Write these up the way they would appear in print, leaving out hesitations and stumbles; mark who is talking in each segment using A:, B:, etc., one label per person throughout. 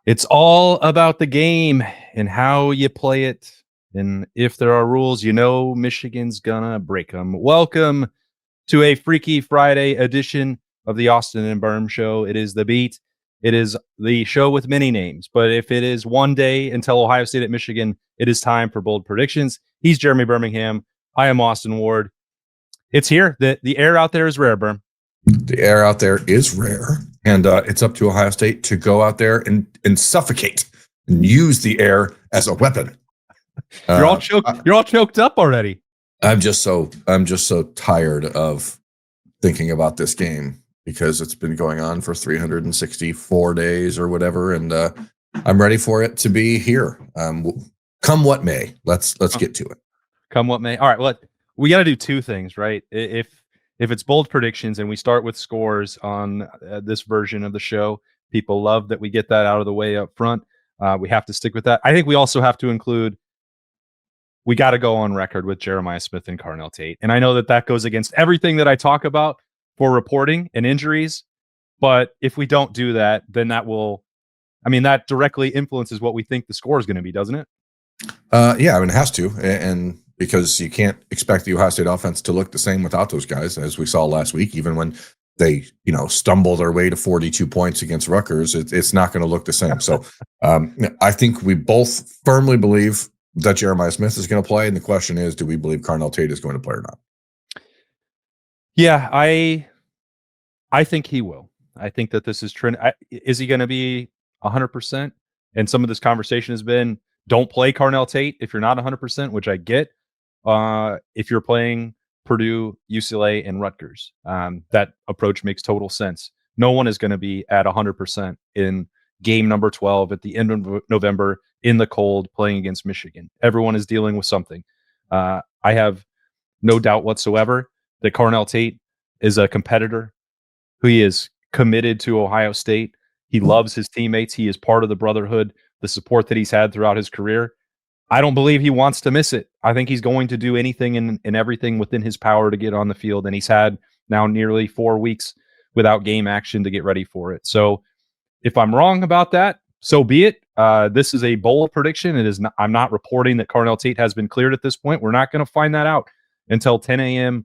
A: It's all about the game and how you play it. And if there are rules, Michigan's gonna break them. Welcome to a Freaky Friday edition of the Austin and Berm Show. It is The Beat. It is the show with many names. But if it is one day until Ohio State at Michigan, it is time for bold predictions. He's Jeremy Birmingham. I am Austin Ward. It's here. The air out there is rare, Berm.
B: The air out there is rare, and it's up to Ohio State to go out there and suffocate and use the air as a weapon.
A: You're all choked up already.
B: I'm just so tired of thinking about this game because it's been going on for 364 days or whatever, and I'm ready for it to be here. Come what may. Let's get to it.
A: Come what may. All right. Well, we got to do two things, right? If it's bold predictions and we start with scores on this version of the show, people love that we get that out of the way up front. We have to stick with that. I think we also have to include, we got to go on record with Jeremiah Smith and Carnell Tate. And I know that goes against everything that I talk about for reporting and injuries. But if we don't do that, then that directly influences what we think the score is going to be, doesn't it?
B: Yeah, it has to. And because you can't expect the Ohio State offense to look the same without those guys, as we saw last week, even when they, stumble their way to 42 points against Rutgers, it's not going to look the same. So I think we both firmly believe that Jeremiah Smith is going to play. And the question is, do we believe Carnell Tate is going to play or not?
A: Yeah, I think he will. I think that this is trend. Is he going to be 100%? And some of this conversation has been, don't play Carnell Tate if you're not 100%, which I get. If you're playing Purdue, UCLA, and Rutgers, that approach makes total sense. No one is going to be at 100% in game number 12 at the end of November in the cold playing against Michigan. Everyone is dealing with something. I have no doubt whatsoever that Carnell Tate is a competitor who is committed to Ohio State. He loves his teammates. He is part of the brotherhood, the support that he's had throughout his career. I don't believe he wants to miss it. I think he's going to do anything and everything within his power to get on the field. And he's had now nearly 4 weeks without game action to get ready for it. So if I'm wrong about that, so be it. This is a bold prediction. It is not, I'm not reporting that Carnell Tate has been cleared at this point. We're not going to find that out until 10 a.m.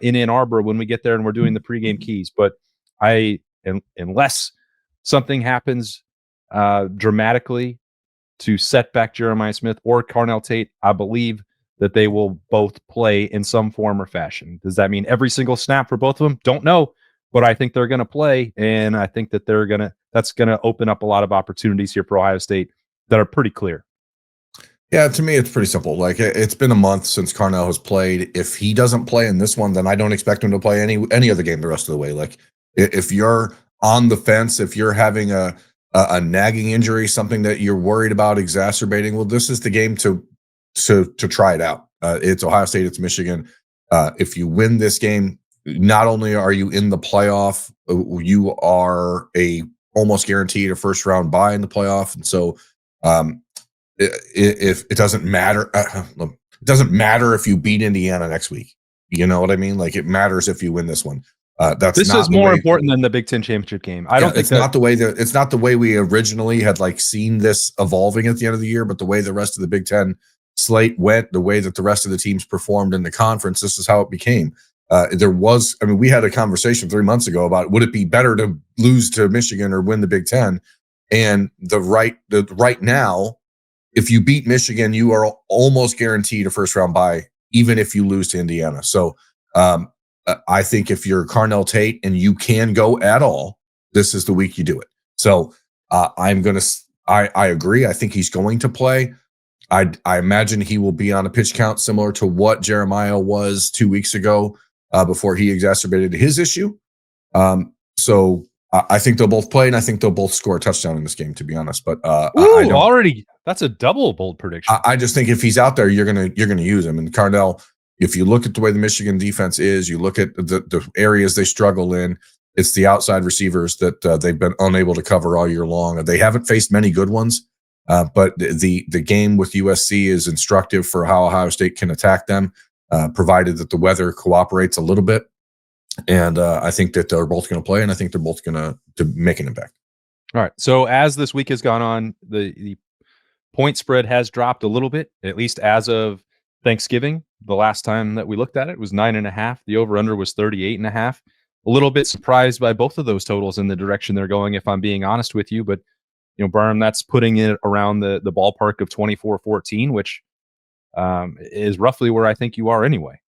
A: In Ann Arbor when we get there and we're doing the pregame keys. But unless something happens dramatically to set back Jeremiah Smith or Carnell Tate, I believe that they will both play in some form or fashion. Does that mean every single snap for both of them? Don't know, but I think they're going to play, and I think that that's going to open up a lot of opportunities here for Ohio State that are pretty clear.
B: Yeah, to me, it's pretty simple. Like, it's been a month since Carnell has played. If he doesn't play in this one, then I don't expect him to play any other game the rest of the way. Like, if you're on the fence, if you're having a nagging injury, something that you're worried about exacerbating, well, this is the game to try it out. It's Ohio State, it's Michigan. If you win this game, not only are you in the playoff, you are almost guaranteed a first round bye in the playoff. And so if it doesn't matter, it doesn't matter if you beat Indiana next week. You know what I mean? Like, it matters if you win this one.
A: This is more important than the Big Ten championship game. I don't think
B: it's not the way we originally had seen this evolving at the end of the year, but the way the rest of the Big Ten slate went, the way that the rest of the teams performed in the conference, this is how it became. We had a conversation 3 months ago about would it be better to lose to Michigan or win the Big Ten, and right now, if you beat Michigan, you are almost guaranteed a first round bye, even if you lose to Indiana. So. I think if you're Carnell Tate and you can go at all, this is the week you do it. So I agree. I think he's going to play. I imagine he will be on a pitch count similar to what Jeremiah was 2 weeks ago before he exacerbated his issue. So I think they'll both play, and I think they'll both score a touchdown in this game, to be honest. But
A: that's a double bold prediction.
B: I just think if he's out there, you're gonna use him. And Carnell, if you look at the way the Michigan defense is, you look at the areas they struggle in, it's the outside receivers that they've been unable to cover all year long. They haven't faced many good ones, but the game with USC is instructive for how Ohio State can attack them, provided that the weather cooperates a little bit. And I think that they're both going to play, and I think they're both going to make an impact.
A: All right. So as this week has gone on, the point spread has dropped a little bit, at least as of Thanksgiving. The last time that we looked at it was 9.5. The over/under was 38.5. A little bit surprised by both of those totals in the direction they're going, if I'm being honest with you. But Berm, that's putting it around the ballpark of 24-14, which is roughly where I think you are anyway.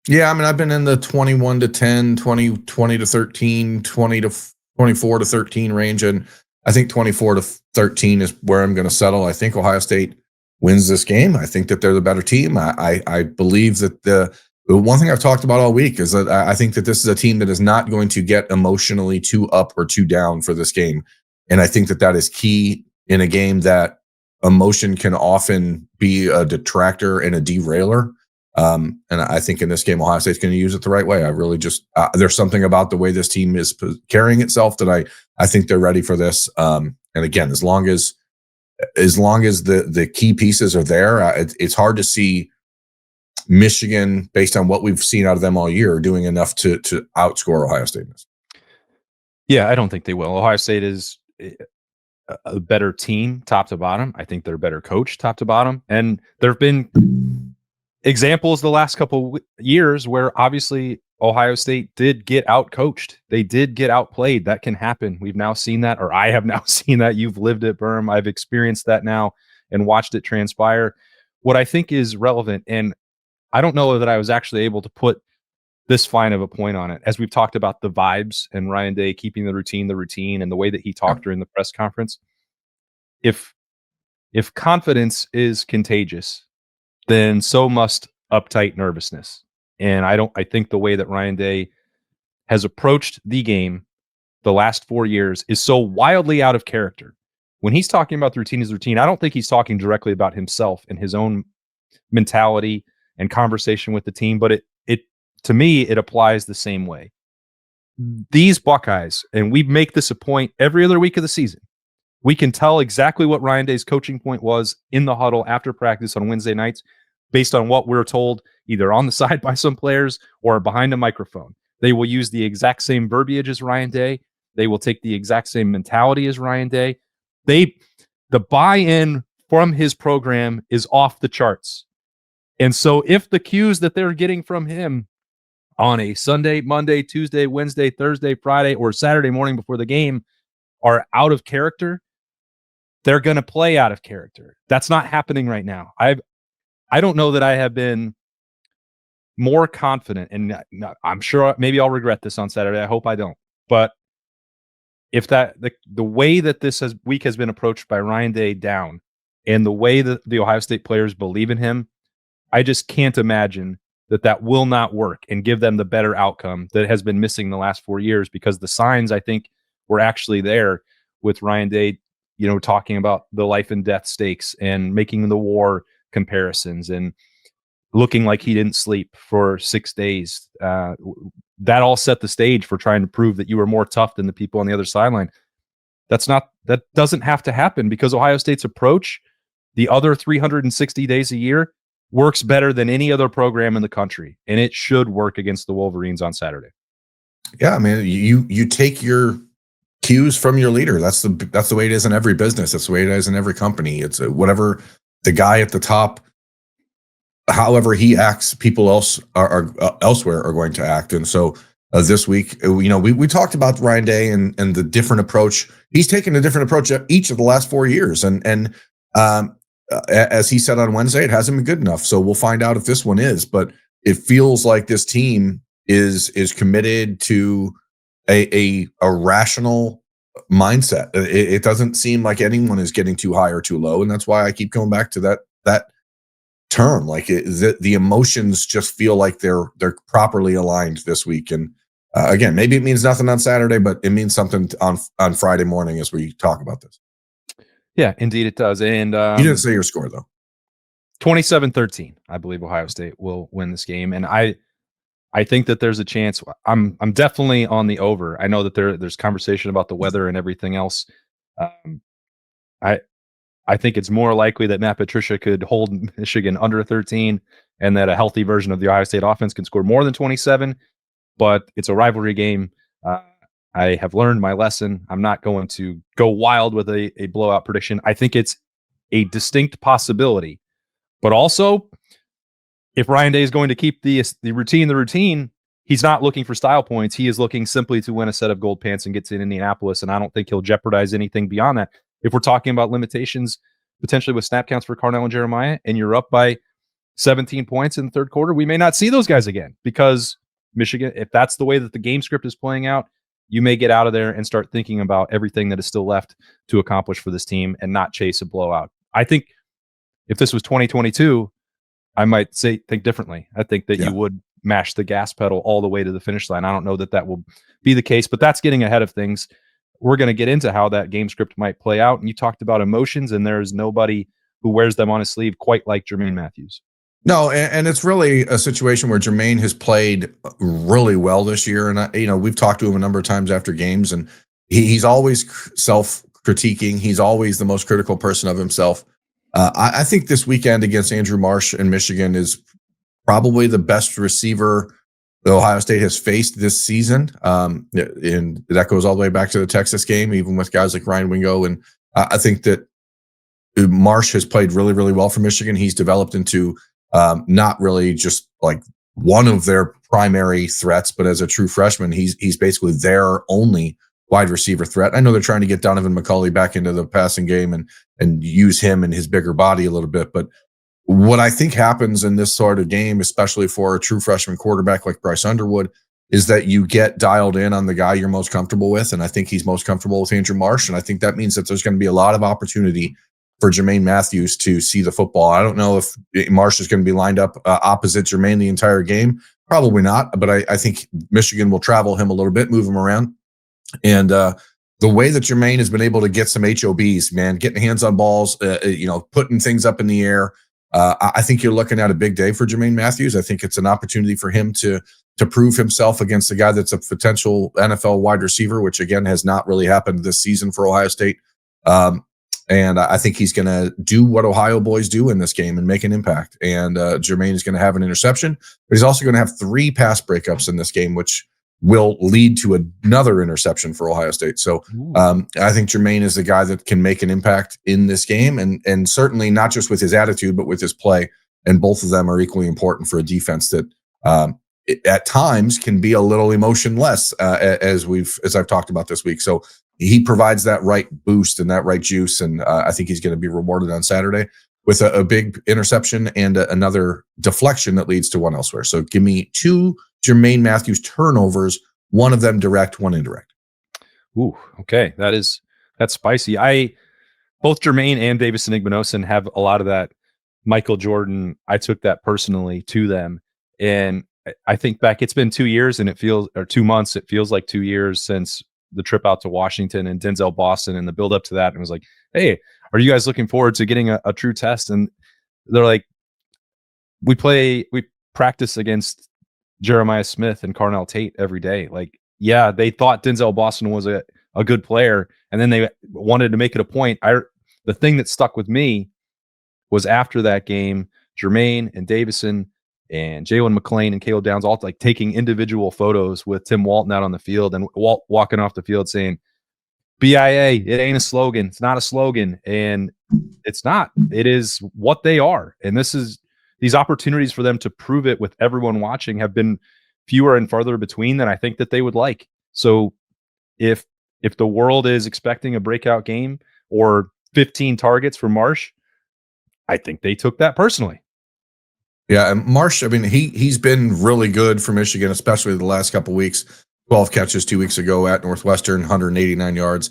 B: Yeah, I mean, I've been in the 21 to 10, 20 to 13, 20 to 24 to 13 range, and I think 24 to 13 is where I'm going to settle. I think Ohio State wins this game. I think that they're the better team. I believe that the one thing I've talked about all week is that I think that this is a team that is not going to get emotionally too up or too down for this game. And I think that that is key in a game that emotion can often be a detractor and a derailer. And I think in this game, Ohio State's going to use it the right way. I really just there's something about the way this team is carrying itself that I think they're ready for this. And again, as long as the key pieces are there, it's hard to see Michigan, based on what we've seen out of them all year, doing enough to outscore Ohio State.
A: Yeah, I don't think they will. Ohio State is a better team top to bottom. I think they're a better coach top to bottom. And there have been examples the last couple years where obviously Ohio State did get out-coached. They did get outplayed. That can happen. We've now seen that, or I have now seen that. You've lived it, Berm. I've experienced that now and watched it transpire. What I think is relevant, and I don't know that I was actually able to put this fine of a point on it, as we've talked about the vibes and Ryan Day keeping the routine, and the way that he talked during the press conference. If confidence is contagious, then so must uptight nervousness. And I think the way that Ryan Day has approached the game the last 4 years is so wildly out of character. When he's talking about the routine is routine, I don't think he's talking directly about himself and his own mentality and conversation with the team, but it to me, it applies the same way. These Buckeyes, and we make this a point every other week of the season, we can tell exactly what Ryan Day's coaching point was in the huddle after practice on Wednesday nights based on what we're told either on the side by some players or behind a microphone. They will use the exact same verbiage as Ryan Day. They will take the exact same mentality as Ryan Day. The buy-in from his program is off the charts. And so if the cues that they're getting from him on a Sunday, Monday, Tuesday, Wednesday, Thursday, Friday, or Saturday morning before the game are out of character, they're going to play out of character. That's not happening right now. I don't know that I have been more confident, and I'm sure maybe I'll regret this on Saturday. I hope I don't. But if the way that this week has been approached by Ryan Day down, and the way that the Ohio State players believe in him, I just can't imagine that will not work and give them the better outcome that has been missing the last 4 years, because the signs, I think, were actually there with Ryan Day, talking about the life and death stakes and making the war comparisons and looking like he didn't sleep for 6 days. That all set the stage for trying to prove that you were more tough than the people on the other sideline. That doesn't have to happen, because Ohio State's approach the other 360 days a year works better than any other program in the country, and it should work against the Wolverines on Saturday.
B: Yeah, I mean, you take your cues from your leader. That's the way it is in every business. That's the way it is in every company. It's whatever the guy at the top, however he acts, people else are elsewhere are going to act. And so this week, we talked about Ryan Day and the different approach. He's taken a different approach each of the last 4 years, and as he said on Wednesday, it hasn't been good enough. So we'll find out if this one is. But it feels like this team is committed to a rational mindset. It doesn't seem like anyone is getting too high or too low, and that's why I keep going back to that term. Like the emotions just feel like they're properly aligned this week. And again, maybe it means nothing on Saturday, but it means something on Friday morning as we talk about this.
A: Yeah, indeed it does. And
B: you didn't say your score, though.
A: 27-13. I believe Ohio State will win this game. And I think that there's a chance. I'm definitely on the over. I know that there's conversation about the weather and everything else. I think it's more likely that Matt Patricia could hold Michigan under 13, and that a healthy version of the Ohio State offense can score more than 27. But it's a rivalry game. I have learned my lesson. I'm not going to go wild with a blowout prediction. I think it's a distinct possibility. But also, if Ryan Day is going to keep the routine, he's not looking for style points. He is looking simply to win a set of gold pants and get to Indianapolis, and I don't think he'll jeopardize anything beyond that. If we're talking about limitations potentially with snap counts for Carnell and Jeremiah, and you're up by 17 points in the third quarter, we may not see those guys again because Michigan, if that's the way that the game script is playing out, you may get out of there and start thinking about everything that is still left to accomplish for this team and not chase a blowout. I think if this was 2022, I might think differently. I think that you would mash the gas pedal all the way to the finish line. I don't know that that will be the case, but that's getting ahead of things. We're going to get into how that game script might play out. And you talked about emotions, and there is nobody who wears them on his sleeve quite like Jermaine Matthews.
B: No, and it's really a situation where Jermaine has played really well this year. And, we've talked to him a number of times after games, and he's always self-critiquing. He's always the most critical person of himself. I think this weekend against Andrew Marsh in Michigan is probably the best receiver that Ohio State has faced this season. And that goes all the way back to the Texas game, even with guys like Ryan Wingo. And I think that Marsh has played really, really well for Michigan. He's developed into not really just like one of their primary threats, but as a true freshman, he's basically their only wide receiver threat. I know they're trying to get Donovan McCulley back into the passing game and use him and his bigger body a little bit. But what I think happens in this sort of game, especially for a true freshman quarterback like Bryce Underwood, is that you get dialed in on the guy you're most comfortable with. And I think he's most comfortable with Andrew Marsh. And I think that means that there's going to be a lot of opportunity for Jermaine Matthews to see the football. I don't know if Marsh is going to be lined up opposite Jermaine the entire game. Probably not. But I think Michigan will travel him a little bit, move him around. And the way that Jermaine has been able to get some HOBs, man, getting hands on balls, putting things up in the air. I think you're looking at a big day for Jermaine Matthews. I think it's an opportunity for him to prove himself against a guy that's a potential NFL wide receiver, which again has not really happened this season for Ohio State. And I think he's going to do what Ohio boys do in this game and make an impact. And Jermaine is going to have an interception, but he's also going to have 3 pass breakups in this game, which will lead to another interception for Ohio State. So I think Jermaine is the guy that can make an impact in this game, and certainly not just with his attitude, but with his play. And both of them are equally important for a defense that at times can be a little emotionless, as I've talked about this week. So he provides that right boost and that right juice, and I think he's going to be rewarded on Saturday with a big interception and another deflection that leads to one elsewhere. So give me 2 Jermaine Matthews turnovers, one of them direct, one indirect.
A: Ooh, okay. That's spicy. Both Jermaine and Davison Igbinosun have a lot of that Michael Jordan. I took that personally to them. And I think back, it's been 2 years and 2 months. It feels like 2 years since the trip out to Washington and Denzel Boston and the build up to that. And it was like, hey, are you guys looking forward to getting a true test? And they're like, we practice against Jeremiah Smith and Carnell Tate every day. Like, yeah, they thought Denzel Boston was a good player, and then they wanted to make it a point. The thing that stuck with me was after that game, Jermaine and Davison and Jalen McClain and Caleb Downs all like taking individual photos with Tim Walton out on the field, and Walt walking off the field saying, BIA, it ain't a slogan. It's not a slogan. And it's not. It is what they are. And these opportunities for them to prove it with everyone watching have been fewer and farther between than I think that they would like. So if the world is expecting a breakout game or 15 targets for Marsh, I think they took that personally.
B: Yeah, and Marsh, I mean, he's been really good for Michigan, especially the last couple of weeks. 12 catches 2 weeks ago at Northwestern, 189 yards.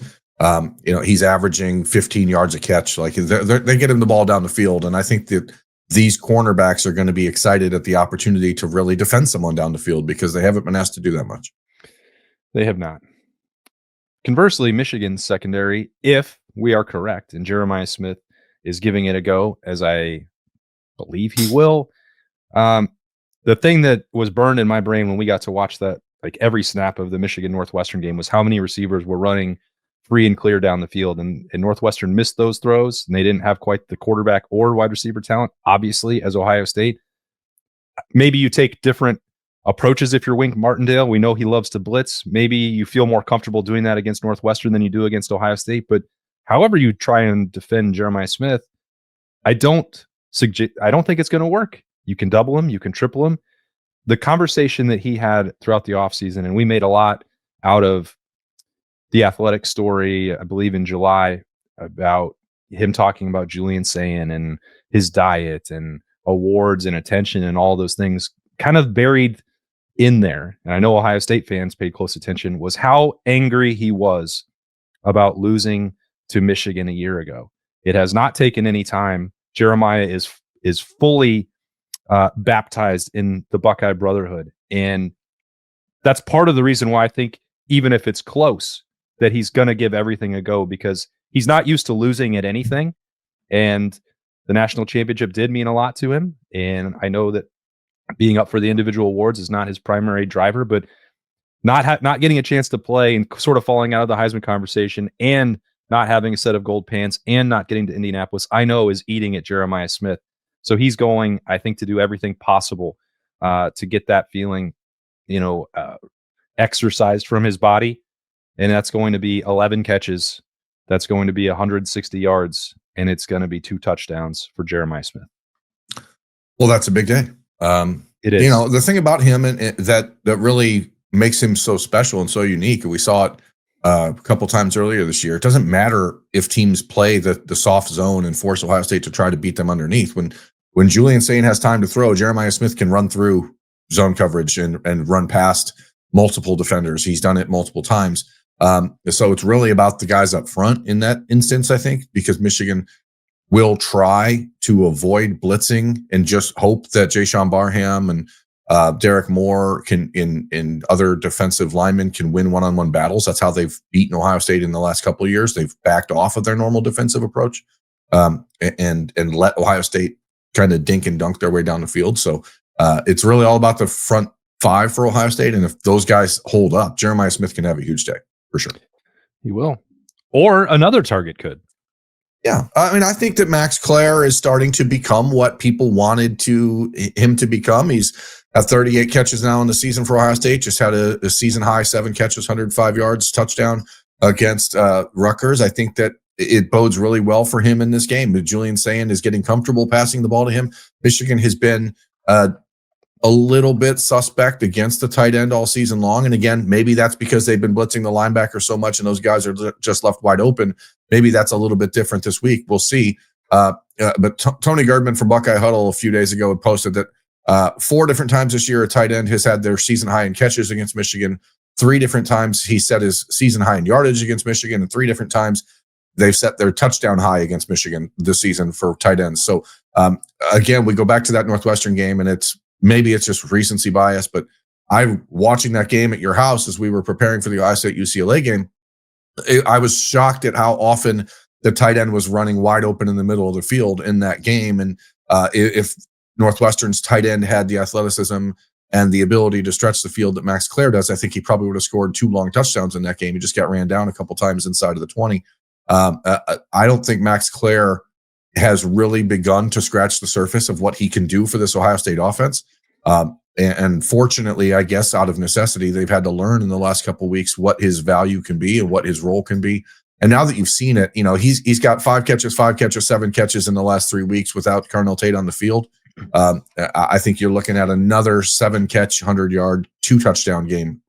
B: He's averaging 15 yards a catch. Like they get him the ball down the field, and I think that these cornerbacks are going to be excited at the opportunity to really defend someone down the field because they haven't been asked to do that much.
A: They have not. Conversely, Michigan's secondary, if we are correct, and Jeremiah Smith is giving it a go, as I believe he will. The thing that was burned in my brain when we got to watch that, like every snap of the Michigan Northwestern game, was how many receivers were running free and clear down the field. And Northwestern missed those throws, and they didn't have quite the quarterback or wide receiver talent, obviously, as Ohio State. Maybe you take different approach as if you're Wink Martindale. We know he loves to blitz. Maybe you feel more comfortable doing that against Northwestern than you do against Ohio State. But however you try and defend Jeremiah Smith, I don't think it's going to work. You can double him, you can triple him. The conversation that he had throughout the offseason, and we made a lot out of the Athletic story, I believe in July, about him talking about Julian Sayin and his diet and awards and attention and all those things, kind of buried in there. And I know Ohio State fans paid close attention, was how angry he was about losing to Michigan a year ago. It has not taken any time. Jeremiah is fully baptized in the Buckeye Brotherhood. And that's part of the reason why I think, even if it's close, that he's going to give everything a go, because he's not used to losing at anything. And the national championship did mean a lot to him. And I know that being up for the individual awards is not his primary driver, but not getting a chance to play and sort of falling out of the Heisman conversation and not having a set of gold pants and not getting to Indianapolis, I know is eating at Jeremiah Smith. So he's going, I think, to do everything possible to get that feeling, exercised from his body. And that's going to be 11 catches. That's going to be 160 yards. And it's going to be 2 touchdowns for Jeremiah Smith.
B: Well, that's a big day.
A: It is.
B: The thing about him and that really makes him so special and so unique, and we saw it a couple times earlier this year. It doesn't matter if teams play the soft zone and force Ohio State to try to beat them underneath. When Julian Sayin has time to throw, Jeremiah Smith can run through zone coverage and run past multiple defenders. He's done it multiple times. So it's really about the guys up front in that instance, I think, because Michigan will try to avoid blitzing and just hope that Jayshon Barham and Derek Moore and other defensive linemen can win one-on-one battles. That's how they've beaten Ohio State in the last couple of years. They've backed off of their normal defensive approach and let Ohio State kind of dink and dunk their way down the field. So it's really all about the front 5 for Ohio State. And if those guys hold up, Jeremiah Smith can have a huge day for sure.
A: He will. Or another target could.
B: Yeah. I mean, I think that Max Clare is starting to become what people wanted him to become. He's at 38 catches now in the season for Ohio State, just had a season high 7 catches, 105 yards, touchdown against Rutgers. I think that it bodes really well for him in this game. Julian Sayin is getting comfortable passing the ball to him. Michigan has been a little bit suspect against the tight end all season long. And again, maybe that's because they've been blitzing the linebacker so much and those guys are just left wide open. Maybe that's a little bit different this week. We'll see. But Tony Girdman from Buckeye Huddle a few days ago had posted that 4 different times this year, a tight end has had their season high in catches against Michigan. 3 different times he set his season high in yardage against Michigan, and 3 different times they've set their touchdown high against Michigan this season for tight ends. So again, we go back to that Northwestern game, and maybe it's just recency bias, but I'm watching that game at your house as we were preparing for the Ohio State UCLA game. I was shocked at how often the tight end was running wide open in the middle of the field in that game. And if Northwestern's tight end had the athleticism and the ability to stretch the field that Max Clare does, I think he probably would have scored 2 long touchdowns in that game. He just got ran down a couple times inside of the 20. I don't think Max Clare has really begun to scratch the surface of what he can do for this Ohio State offense. And fortunately, I guess out of necessity, they've had to learn in the last couple of weeks what his value can be and what his role can be. And now that you've seen it, he's got 5 catches, 7 catches in the last 3 weeks without Carnell Tate on the field. I think you're looking at another 7-catch, 100-yard, 2-touchdown game.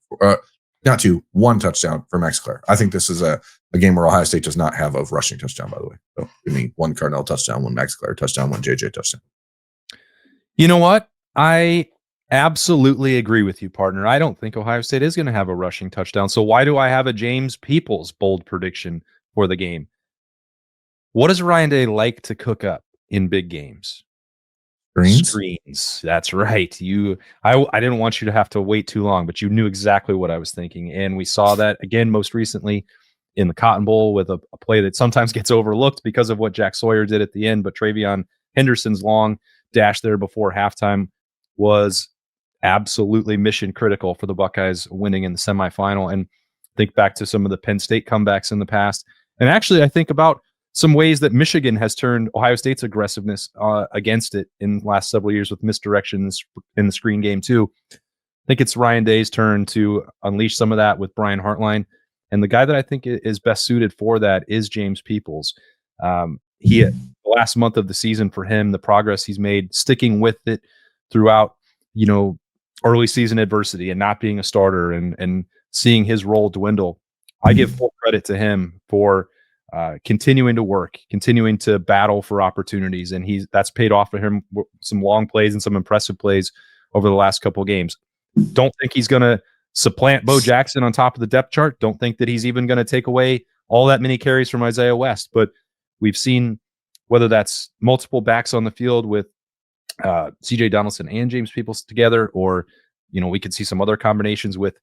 B: Not 2, 1 touchdown for Max Clare. I think this is a game where Ohio State does not have a rushing touchdown, by the way. So give me 1 Carnell touchdown, 1 Max Clare touchdown, 1 JJ touchdown.
A: You know what? I absolutely agree with you, partner. I don't think Ohio State is going to have a rushing touchdown. So why do I have a James Peoples bold prediction for the game? What does Ryan Day like to cook up in big games? Screens. That's right. I didn't want you to have to wait too long, but you knew exactly what I was thinking. And we saw that again most recently in the Cotton Bowl with a play that sometimes gets overlooked because of what Jack Sawyer did at the end. But Travion Henderson's long dash there before halftime was absolutely mission critical for the Buckeyes winning in the semifinal. And think back to some of the Penn State comebacks in the past. And actually, I think about some ways that Michigan has turned Ohio State's aggressiveness against it in the last several years with misdirections in the screen game too. think it's Ryan Day's turn to unleash some of that with Brian Hartline. And the guy that I think is best suited for that is James Peoples. The last month of the season for him, the progress he's made, sticking with it throughout, early season adversity and not being a starter and seeing his role dwindle. I give full credit to him for continuing to work, continuing to battle for opportunities, and that's paid off for him. Some long plays and some impressive plays over the last couple of games. Don't think he's going to supplant Bo Jackson on top of the depth chart. Don't think that he's even going to take away all that many carries from Isaiah West. But we've seen whether that's multiple backs on the field with CJ Donaldson and James Peoples together, or we could see some other combinations with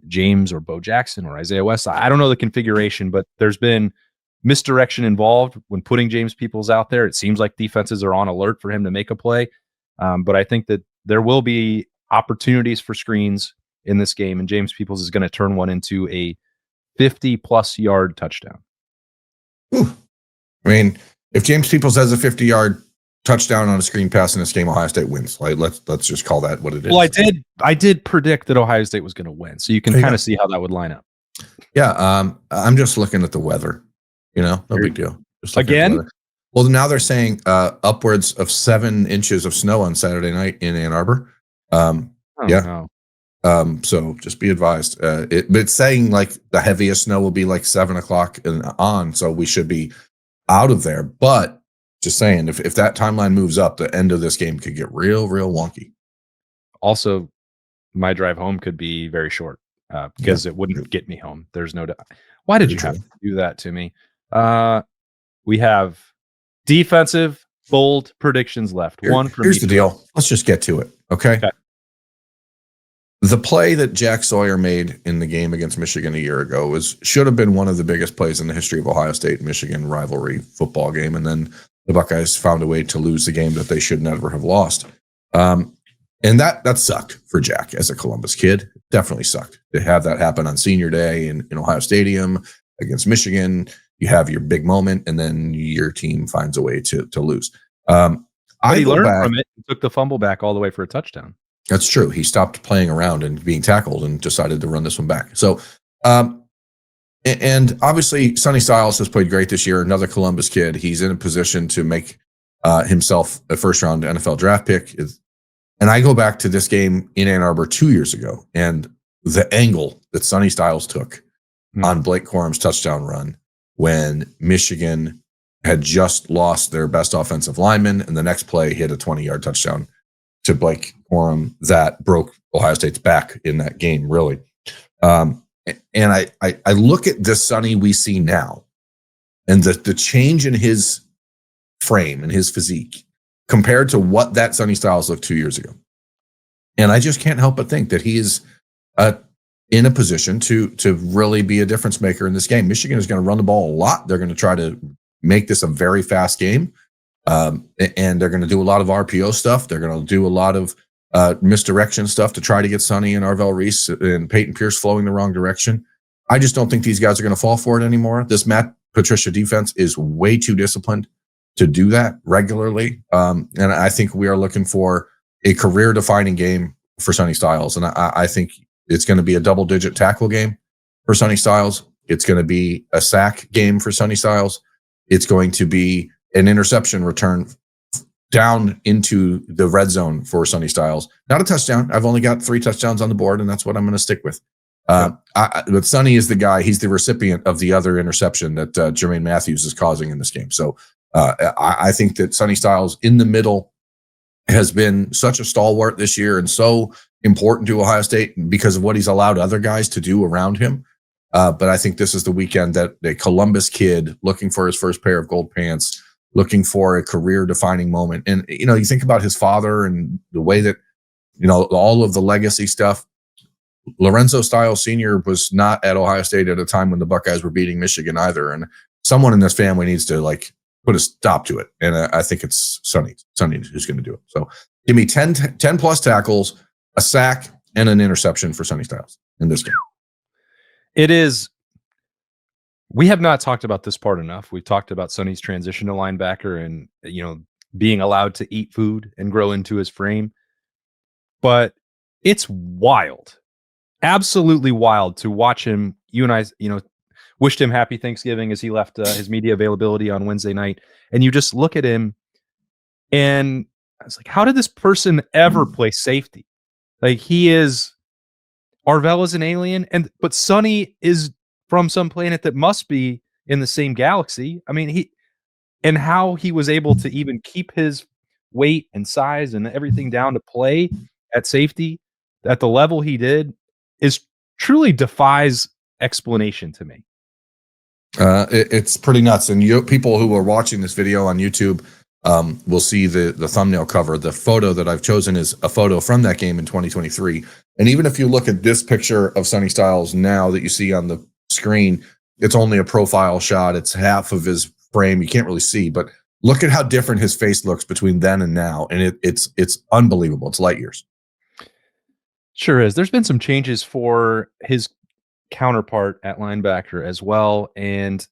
A: James or Bo Jackson or Isaiah West. I don't know the configuration, but there's been misdirection involved when putting James Peoples out there. It seems like defenses are on alert for him to make a play. But I think that there will be opportunities for screens in this game, and James Peoples is going to turn one into a 50-plus yard touchdown.
B: Ooh. I mean, if James Peoples has a 50-yard touchdown on a screen pass in this game, Ohio State wins. Like, let's just call that what it is.
A: Well, I did predict that Ohio State was going to win, so you can kind of see how that would line up.
B: Yeah, I'm just looking at the weather. No big deal.
A: Again?
B: Well, now they're saying upwards of 7 inches of snow on Saturday night in Ann Arbor.
A: No.
B: So just be advised. It's saying like the heaviest snow will be like 7 o'clock and on, so we should be out of there. But just saying, if that timeline moves up, the end of this game could get real wonky. Also,
A: my drive home could be very short because it wouldn't get me home. There's no doubt. Why did you have to do that to me? We have defensive bold predictions left.
B: Here's the deal. Let's just get to it. Okay. The play that Jack Sawyer made in the game against Michigan a year ago should have been one of the biggest plays in the history of Ohio State-Michigan rivalry football game. And then the Buckeyes found a way to lose the game that they should never have lost. And that sucked for Jack as a Columbus kid. Definitely sucked to have that happen on senior day in Ohio Stadium against Michigan. You have your big moment, and then your team finds a way to lose.
A: He learned from it and took the fumble back all the way for a touchdown.
B: That's true. He stopped playing around and being tackled and decided to run this one back. So, and obviously Sonny Styles has played great this year. Another Columbus kid. He's in a position to make himself a first-round NFL draft pick. And I go back to this game in Ann Arbor 2 years ago, and the angle that Sonny Styles took on Blake Corum's touchdown run when Michigan had just lost their best offensive lineman, and the next play hit a 20-yard touchdown to Blake Corum that broke Ohio State's back in that game, really. And I look at this Sonny we see now, and the change in his frame and his physique compared to what that Sonny Styles looked 2 years ago. And I just can't help but think that he is in a position to really be a difference maker in this game. Michigan is going to run the ball a lot. They're going to try to make this a very fast game. And they're going to do a lot of RPO stuff. They're going to do a lot of misdirection stuff to try to get Sonny and Arvell Reese and Peyton Pierce flowing the wrong direction. I just don't think these guys are going to fall for it anymore. This Matt Patricia defense is way too disciplined to do that regularly. And I think we are looking for a career-defining game for Sonny Styles. And I think it's going to be a double-digit tackle game for Sonny Styles. It's going to be a sack game for Sonny Styles. It's going to be an interception return down into the red zone for Sonny Styles. Not a touchdown. I've only got 3 touchdowns on the board, and that's what I'm going to stick with. But Sonny is the guy. He's the recipient of the other interception that Jermaine Matthews is causing in this game. So I think that Sonny Styles in the middle has been such a stalwart this year and so important to Ohio State because of what he's allowed other guys to do around him. But I think this is the weekend that a Columbus kid looking for his first pair of gold pants, looking for a career-defining moment. And, you think about his father and the way that, all of the legacy stuff. Lorenzo Styles Sr. was not at Ohio State at a time when the Buckeyes were beating Michigan either. And someone in this family needs to, put a stop to it. And I think it's Sonny who's going to do it. So give me 10 plus tackles, a sack, and an interception for Sonny Styles in this game.
A: It is. We have not talked about this part enough. We've talked about Sonny's transition to linebacker and, being allowed to eat food and grow into his frame. But It's wild, absolutely wild to watch him. You and I, wished him happy Thanksgiving as he left his media availability on Wednesday night, and you just look at him, and I was like, how did this person ever play safety? Like, Arvell is an alien, but Sonny is from some planet that must be in the same galaxy. I mean, how he was able to even keep his weight and size and everything down to play at safety at the level he did is truly defies explanation to me.
B: It's pretty nuts. And people who are watching this video on YouTube will see the thumbnail cover. The photo that I've chosen is a photo from that game in 2023. And even if you look at this picture of Sonny Styles now that you see on the screen, it's only a profile shot. It's half of his frame. You can't really see, but look at how different his face looks between then and now. And it's unbelievable. It's light years.
A: Sure is. There's been some changes for his counterpart at linebacker as well. And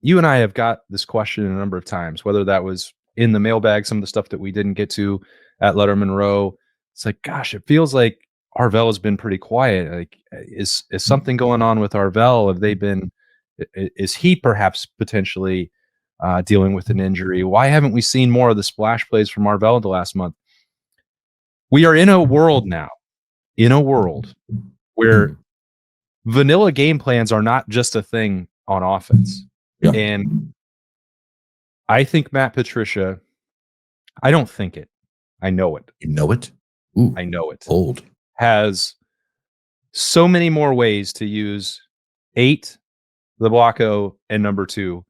A: you and I have got this question a number of times, whether that was in the mailbag, some of the stuff that we didn't get to at Letterman Row. It's like, gosh, it feels like Arvell has been pretty quiet. Like, is something going on with Arvell? Is he perhaps potentially dealing with an injury? Why haven't we seen more of the splash plays from Arvell the last month? We are in a world now, where vanilla game plans are not just a thing on offense.
B: Yeah.
A: And I think Matt Patricia, I don't think it. I know it.
B: You know it? Ooh,
A: I know it.
B: Old.
A: Has so many more ways to use 8, the Blocko, and number 2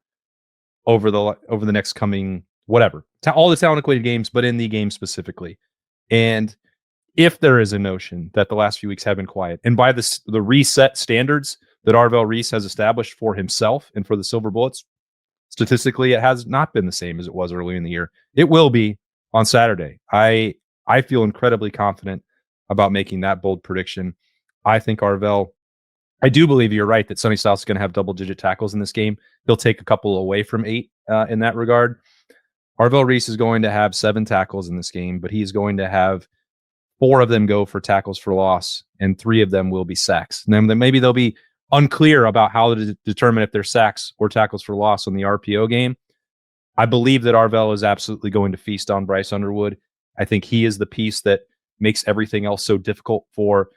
A: over the next coming whatever. All the talent equated games, but in the game specifically. And if there is a notion that the last few weeks have been quiet, and by the reset standards that Arvell Reese has established for himself and for the Silver Bullets, statistically, it has not been the same as it was early in the year. It will be on Saturday. I feel incredibly confident about making that bold prediction. I think Arvell, I do believe you're right that Sonny Styles is going to have double-digit tackles in this game. He'll take a couple away from 8 in that regard. Arvell Reese is going to have 7 tackles in this game, but he's going to have 4 of them go for tackles for loss, and 3 of them will be sacks. And then maybe they'll be unclear about how to determine if they're sacks or tackles for loss on the RPO game. I believe that Arvell is absolutely going to feast on Bryce Underwood. I think he is the piece that makes everything else so difficult for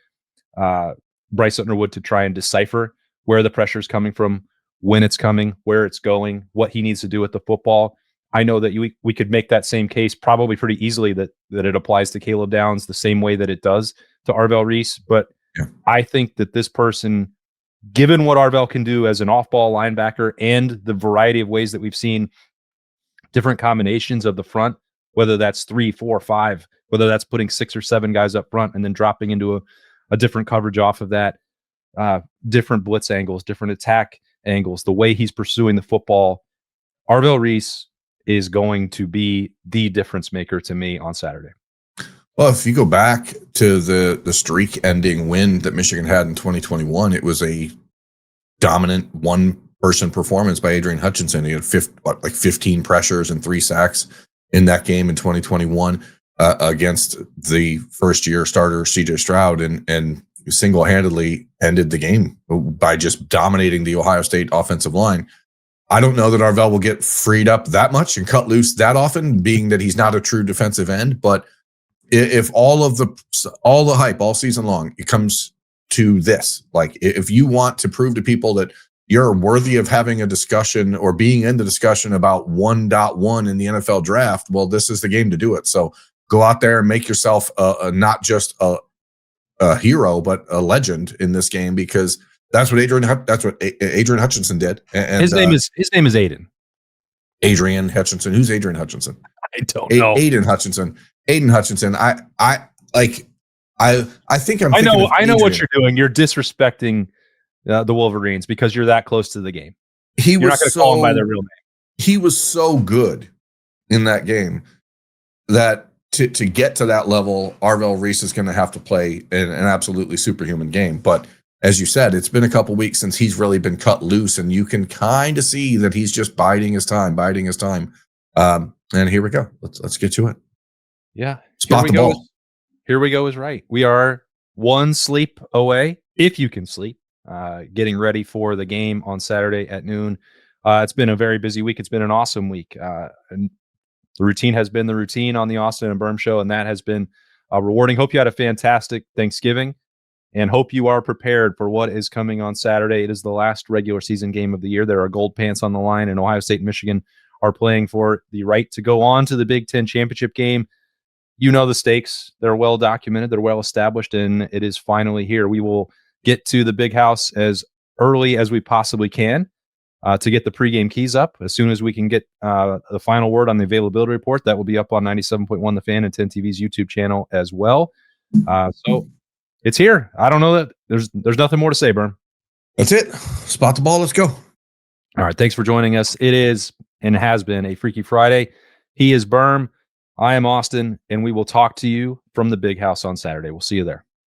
A: Bryce Underwood to try and decipher where the pressure is coming from, when it's coming, where it's going, what he needs to do with the football. I know that we could make that same case probably pretty easily that it applies to Caleb Downs the same way that it does to Arvell Reese. But yeah, I think that this person, given what Arvell can do as an off-ball linebacker and the variety of ways that we've seen different combinations of the front, whether that's 3, 4, 5, whether that's putting 6 or 7 guys up front and then dropping into a different coverage off of that, different blitz angles, different attack angles, the way he's pursuing the football, Arvell Reese is going to be the difference maker to me on Saturday.
B: Well, if you go back to the streak-ending win that Michigan had in 2021, it was a dominant one-person performance by Adrian Hutchinson. He had 15 pressures and 3 sacks in that game in 2021 against the first-year starter C.J. Stroud, and single-handedly ended the game by just dominating the Ohio State offensive line. I don't know that Arvell will get freed up that much and cut loose that often, being that he's not a true defensive end. But if all the hype all season long, it comes to this, like, if you want to prove to people that you're worthy of having a discussion or being in the discussion about 1.1 in the NFL draft, well, this is the game to do it. So go out there and make yourself not just a hero, but a legend in this game, because that's what Adrian Hutchinson did. And
A: his name is Aiden.
B: Adrian Hutchinson. Who's Adrian Hutchinson?
A: I don't know.
B: Aiden Hutchinson. I think I
A: know what you're doing. You're disrespecting the Wolverines because you're that close to the game. You're not going to call them by their real name.
B: He was so good in that game that to get to that level, Arvell Reese is going to have to play an absolutely superhuman game. But as you said, it's been a couple weeks since he's really been cut loose, and you can kind of see that he's just biding his time. And here we go. Let's get to it.
A: Yeah.
B: Spot the ball.
A: Here we go is right. We are one sleep away, if you can sleep, getting ready for the game on Saturday at noon. It's been a very busy week. It's been an awesome week. And the routine has been the routine on the Austin and Berm show, and that has been rewarding. Hope you had a fantastic Thanksgiving, and hope you are prepared for what is coming on Saturday. It is the last regular season game of the year. There are gold pants on the line, and Ohio State and Michigan are playing for the right to go on to the Big Ten championship game. You know the stakes. They're well documented. They're well established, and it is finally here. We will get to the big house as early as we possibly can to get the pregame keys up. As soon as we can get the final word on the availability report, that will be up on 97.1 The Fan and 10 TV's YouTube channel as well. So it's here. I don't know that there's nothing more to say, Berm.
B: That's it. Spot the ball. Let's go.
A: All right. Thanks for joining us. It is and has been a Freaky Friday. He is Berm. I am Austin, and we will talk to you from the big house on Saturday. We'll see you there.